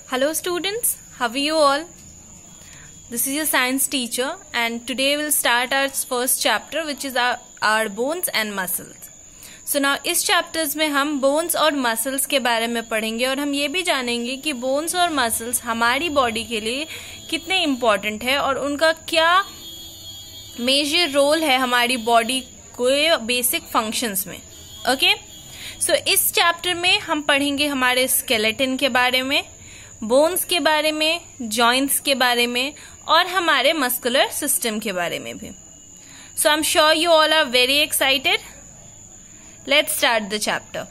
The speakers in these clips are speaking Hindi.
Hello students, how are you all? This is your science teacher and today we'll start our first chapter which is our bones and muscles. So now इस chapters में हम bones और muscles के बारे में पढ़ेंगे और हम ये भी जानेंगे कि bones और muscles हमारी body के लिए कितने important है और उनका क्या major role है हमारी body के basic functions में. Okay? So इस chapter में हम पढ़ेंगे हमारे skeleton के बारे में, बोन्स के बारे में, जॉइंट्स के बारे में और हमारे मस्कुलर सिस्टम के बारे में भी. So I am sure you all are very excited. Let's start the chapter.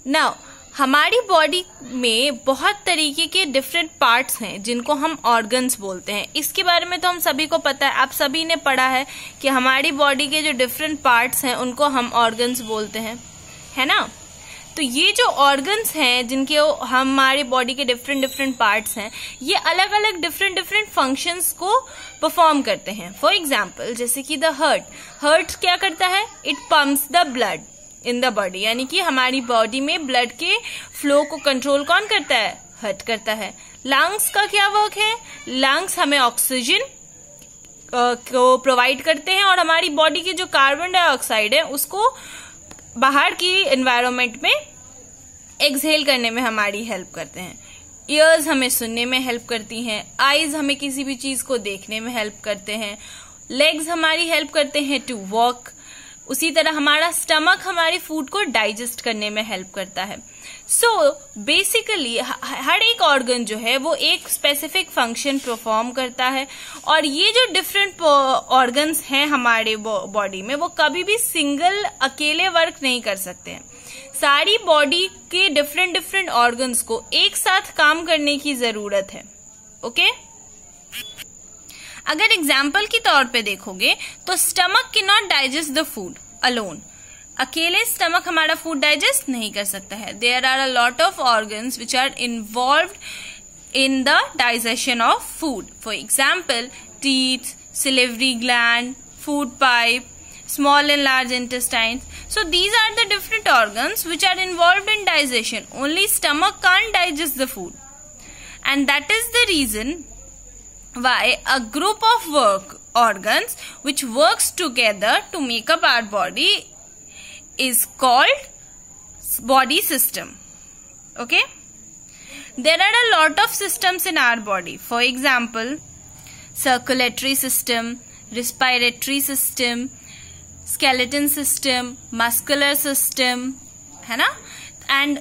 Now हमारी बॉडी में बहुत तरीके के डिफरेंट पार्ट्स हैं जिनको हम ऑर्गन्स बोलते हैं. इसके बारे में तो हम सभी को पता है, आप सभी ने पढ़ा है कि हमारी बॉडी के जो डिफरेंट पार्ट्स हैं उनको हम ऑर्गन्स बोलते हैं, है ना. तो ये जो ऑर्गन्स हैं जिनके हमारी बॉडी के डिफरेंट पार्ट्स हैं, ये अलग अलग डिफरेंट फंक्शंस को परफॉर्म करते हैं. फॉर एग्जांपल जैसे कि द हार्ट क्या करता है? It pumps the blood in the body, यानी कि हमारी बॉडी में ब्लड के फ्लो को कंट्रोल कौन करता है? हार्ट करता है. लंग्स का क्या वर्क है? लंग्स हमें ऑक्सीजन को प्रोवाइड करते हैं और हमारी बॉडी की जो कार्बन डाइऑक्साइड है उसको बाहर की एनवायरनमेंट में एक्सहेल करने में हमारी हेल्प करते हैं. ईयर्स हमें सुनने में हेल्प करती हैं. आईज हमें किसी भी चीज को देखने में हेल्प करते हैं. लेग्स हमारी हेल्प करते हैं टू वॉक. उसी तरह हमारा स्टमक हमारी फूड को डाइजेस्ट करने में हेल्प करता है. सो बेसिकली हर एक ऑर्गन जो है वो एक स्पेसिफिक फंक्शन परफॉर्म करता है और ये जो डिफरेंट ऑर्गन्स हैं हमारे बॉडी में वो कभी भी सिंगल अकेले वर्क नहीं कर सकते हैं. सारी बॉडी के डिफरेंट ऑर्गन्स को एक साथ काम करने की जरूरत है. ओके अगर एग्जाम्पल के तौर पे देखोगे तो stomach can not digest the food alone. अकेले स्टमक हमारा फूड डाइजेस्ट नहीं कर सकता है. There are a lot of organs which are involved in the digestion of food. For example teeth, salivary gland, food pipe, small and large intestines. So these are the different organs which are involved in digestion. Only stomach can't digest the food. And that is the reason why a group of organs which works together to make up our body is called body system. Okay? There are a lot of systems in our body. For example, circulatory system, respiratory system, skeleton system, muscular system, है ना. एंड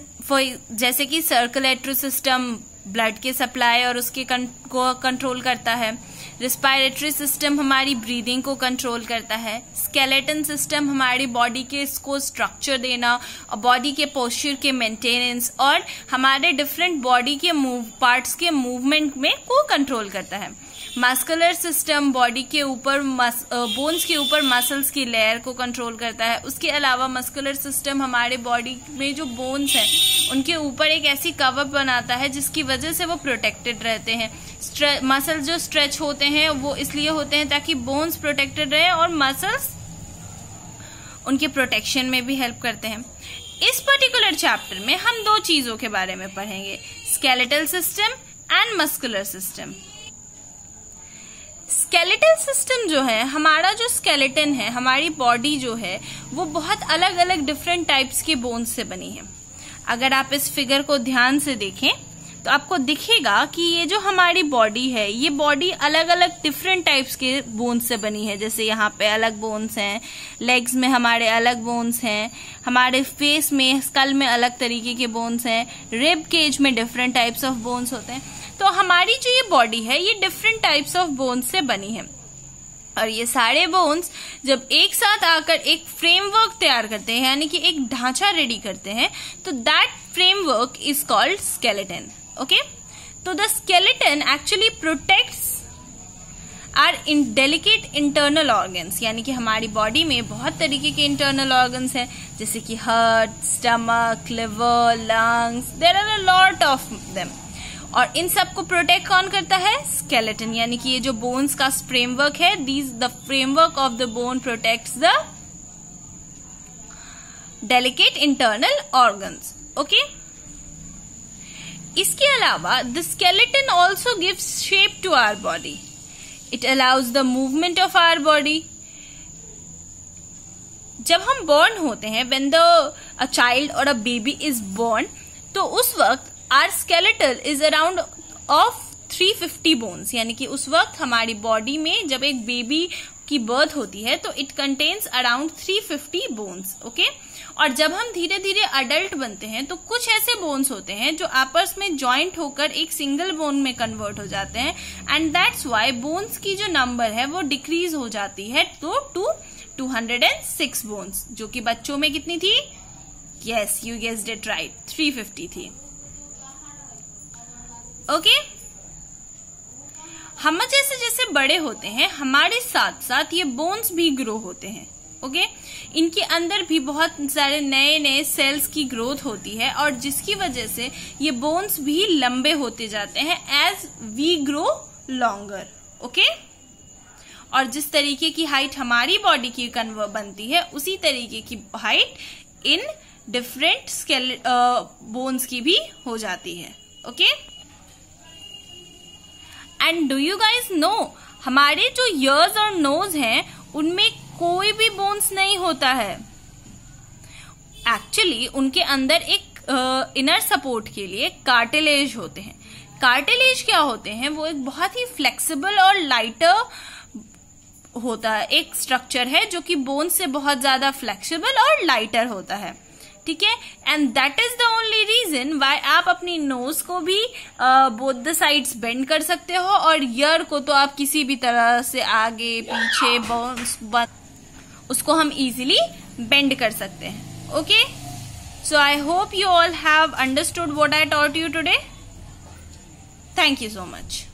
जैसे कि सर्कुलेटरी सिस्टम ब्लड के सप्लाई और उसके को कंट्रोल करता है. रिस्पायरेटरी सिस्टम हमारी ब्रीदिंग को कंट्रोल करता है. स्केलेटन सिस्टम हमारी बॉडी के इसको स्ट्रक्चर देना और बॉडी के पोस्चर के मेंटेनेंस और हमारे डिफरेंट बॉडी के पार्ट्स के मूवमेंट में को कंट्रोल करता है. मस्कुलर सिस्टम बॉडी के ऊपर बोन्स के ऊपर मसल्स की लेयर को कंट्रोल करता है. उसके अलावा मस्कुलर सिस्टम हमारे बॉडी में जो बोन्स हैं उनके ऊपर एक ऐसी कवर बनाता है जिसकी वजह से वो प्रोटेक्टेड रहते हैं. मसल्स जो स्ट्रेच होते हैं वो इसलिए होते हैं ताकि बोन्स प्रोटेक्टेड रहे और मसल्स उनके प्रोटेक्शन में भी हेल्प करते हैं. इस पर्टिकुलर चैप्टर में हम दो चीजों के बारे में पढ़ेंगे, skeletal system and muscular system. Skeletal system जो है, हमारा जो स्केलेटन है, हमारी बॉडी जो है वो बहुत अलग अलग डिफरेंट टाइप्स के बोन्स से बनी है. अगर आप इस फिगर को ध्यान से देखें तो आपको दिखेगा कि ये जो हमारी बॉडी है ये बॉडी अलग अलग डिफरेंट टाइप्स के बोन्स से बनी है. जैसे यहाँ पे अलग बोन्स हैं, लेग्स में हमारे अलग बोन्स हैं, हमारे फेस में स्कल में अलग तरीके के बोन्स हैं, रिब केज में डिफरेंट टाइप्स ऑफ बोन्स होते हैं. तो हमारी जो ये बॉडी है ये डिफरेंट टाइप्स ऑफ बोन्स से बनी है और ये सारे बोन्स जब एक साथ आकर एक फ्रेमवर्क तैयार करते हैं यानी कि एक ढांचा रेडी करते हैं तो that framework is called skeleton. Okay, तो the skeleton actually protects are in delicate internal organs, यानी कि हमारी बॉडी में बहुत तरीके के इंटरनल ऑर्गन्स हैं जैसे कि heart, stomach, liver, lungs. There are a lot of them और इन सब को प्रोटेक्ट कौन करता है? स्केलेटन. यानी कि ये जो बोन्स का फ्रेमवर्क है, the framework of the bone protects the delicate internal organs. Okay, इसके अलावा the skeleton also gives shape to our body. It allows the movement of our body. जब हम बॉर्न होते हैं, व्हेन अ चाइल्ड और अ बेबी इज बॉर्न, तो उस वक्त our skeletal is around of 350 bones. यानी कि उस वक्त हमारी बॉडी में जब एक बेबी की बर्थ होती है तो it contains around 350 bones. Okay. और जब हम धीरे धीरे अडल्ट बनते हैं तो कुछ ऐसे बोन्स होते हैं जो आपस में ज्वाइंट होकर एक सिंगल बोन में कन्वर्ट हो जाते हैं. एंड दैट्स वाई बोन्स की जो नंबर है वो डिक्रीज हो जाती है टू 206 बोन्स, जो कि बच्चों में कितनी थी? Yes, you guessed it right, 350 थी. ओके. हम जैसे जैसे बड़े होते हैं हमारे साथ साथ ये बोन्स भी ग्रो होते हैं. ओके. इनके अंदर भी बहुत सारे नए नए सेल्स की ग्रोथ होती है और जिसकी वजह से ये बोन्स भी लंबे होते जाते हैं as we grow longer. Okay. और जिस तरीके की हाइट हमारी बॉडी की बनती है उसी तरीके की हाइट इन डिफरेंट बोन्स की भी हो जाती है. Okay. And do you guys know, हमारे जो ईयर्स और नोज हैं उनमें कोई भी बोन्स नहीं होता है. एक्चुअली उनके अंदर एक इनर सपोर्ट के लिए कार्टिलेज होते हैं. कार्टिलेज क्या होते हैं? वो एक बहुत ही फ्लेक्सिबल और लाइटर होता है, एक स्ट्रक्चर है जो कि बोन से बहुत ज्यादा फ्लेक्सिबल और लाइटर होता है. ठीक है. And that is the only reason why आप अपनी नोज को भी बोथ द साइड्स बेंड कर सकते हो और ईयर को तो आप किसी भी तरह से आगे पीछे बोन्स उसको हम इजीली बेंड कर सकते हैं. Okay. So I hope you all have understood what I taught you today. Thank you so much.